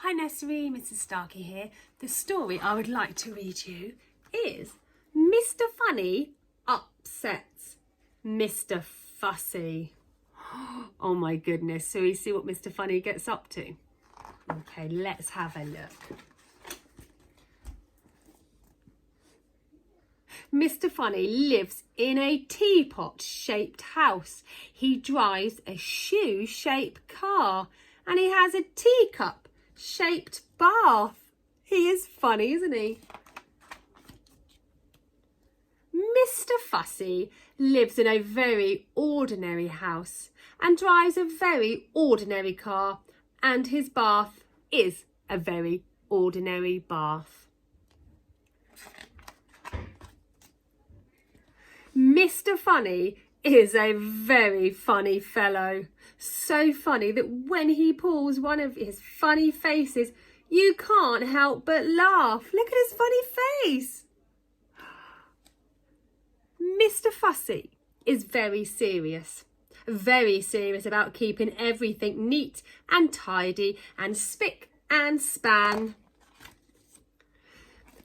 Hi Nursery, Mrs Starkey here. The story I would like to read you is Mr Funny upsets Mr Fussy. Oh my goodness, so we see what Mr Funny gets up to. Okay, let's have a look. Mr Funny lives in a teapot-shaped house. He drives a shoe-shaped car and he has a teacup-shaped bath. He is funny, isn't he? Mr Fussy lives in a very ordinary house and drives a very ordinary car, and his bath is a very ordinary bath. Mr Funny is a very funny fellow. So funny that when he pulls one of his funny faces, you can't help but laugh. Look at his funny face. Mr Fussy is very serious about keeping everything neat and tidy and spick and span.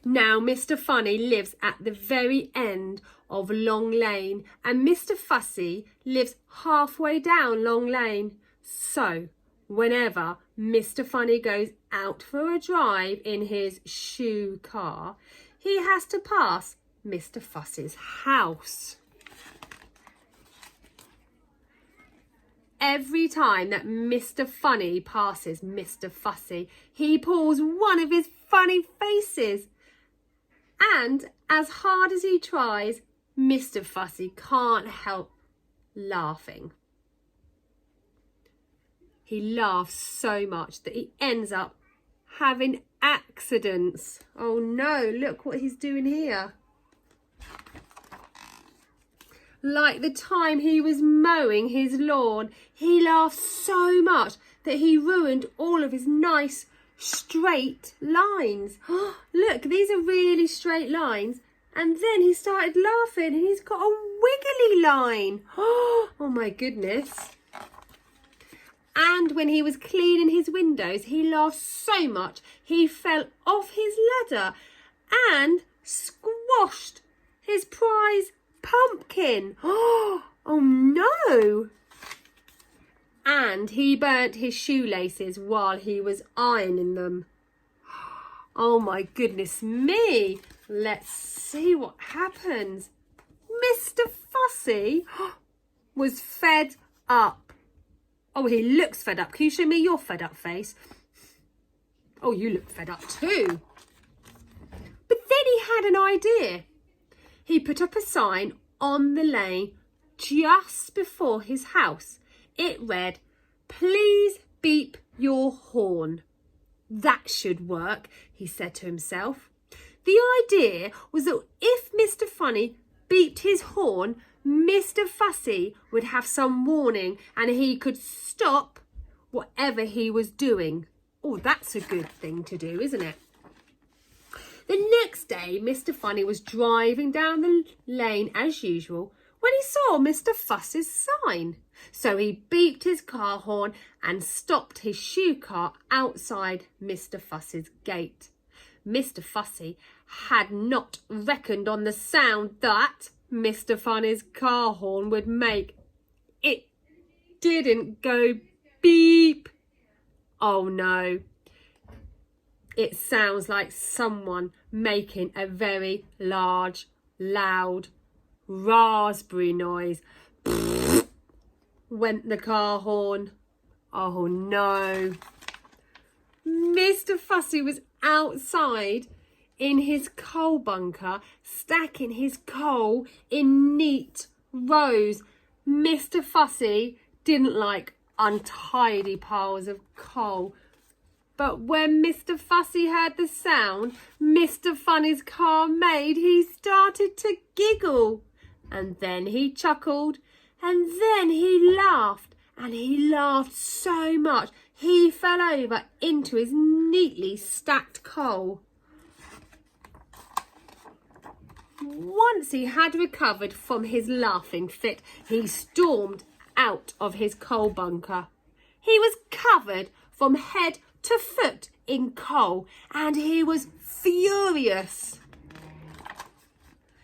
Now Mr Funny lives at the very end of Long Lane and Mr Fussy lives halfway down Long Lane. So whenever Mr Funny goes out for a drive in his shoe car, he has to pass Mr Fussy's house. Every time that Mr Funny passes Mr Fussy, he pulls one of his funny faces. And as hard as he tries, Mr Fussy can't help laughing. He laughs so much that he ends up having accidents. Oh no, look what he's doing here. Like the time he was mowing his lawn, he laughed so much that he ruined all of his nice straight lines. Look, these are really straight lines. And then he started laughing and he's got a wiggly line. Oh my goodness. And when he was cleaning his windows, he laughed so much he fell off his ladder and squashed his prize pumpkin. Oh no. And he burnt his shoelaces while he was ironing them. Oh my goodness me. Let's see what happens. Mr Fussy was fed up. Oh, he looks fed up. Can you show me your fed up face? Oh, you look fed up too. But then he had an idea. He put up a sign on the lane just before his house. It read, "Please beep your horn." That should work, he said to himself. The idea was that if Mr Funny beeped his horn, Mr Fussy would have some warning and he could stop whatever he was doing. Oh, that's a good thing to do, isn't it? The next day, Mr Funny was driving down the lane as usual when he saw Mr Fussy's sign. So he beeped his car horn and stopped his shoe cart outside Mr Fussy's gate. Mr Fussy had not reckoned on the sound that Mr Funny's car horn would make. It didn't go beep. Oh no. It sounds like someone making a very large, loud raspberry noise. Went the car horn. Oh no. Mr Fussy was outside in his coal bunker, stacking his coal in neat rows. Mr Fussy didn't like untidy piles of coal. But when Mr Fussy heard the sound Mr Funny's car made, he started to giggle. And then he chuckled. And then he laughed. And he laughed so much he fell over into his neatly stacked coal. Once he had recovered from his laughing fit, he stormed out of his coal bunker. He was covered from head to foot in coal, and he was furious.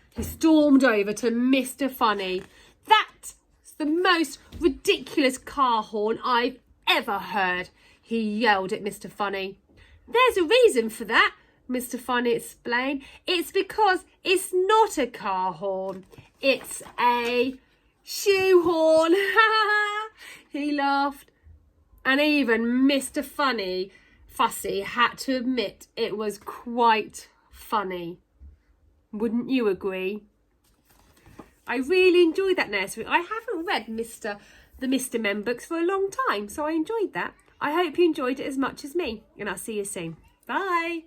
He stormed over to Mr. Funny. "That's the most ridiculous car horn I've ever heard," he yelled at Mr. Funny. "There's a reason for that," Mr. Funny explained. "It's because it's not a car horn. It's a shoehorn." He laughed. And even Mr. Fussy had to admit it was quite funny. Wouldn't you agree? I really enjoyed that nursery. I haven't read the Mr. Men books for a long time, so I enjoyed that. I hope you enjoyed it as much as me, and I'll see you soon. Bye.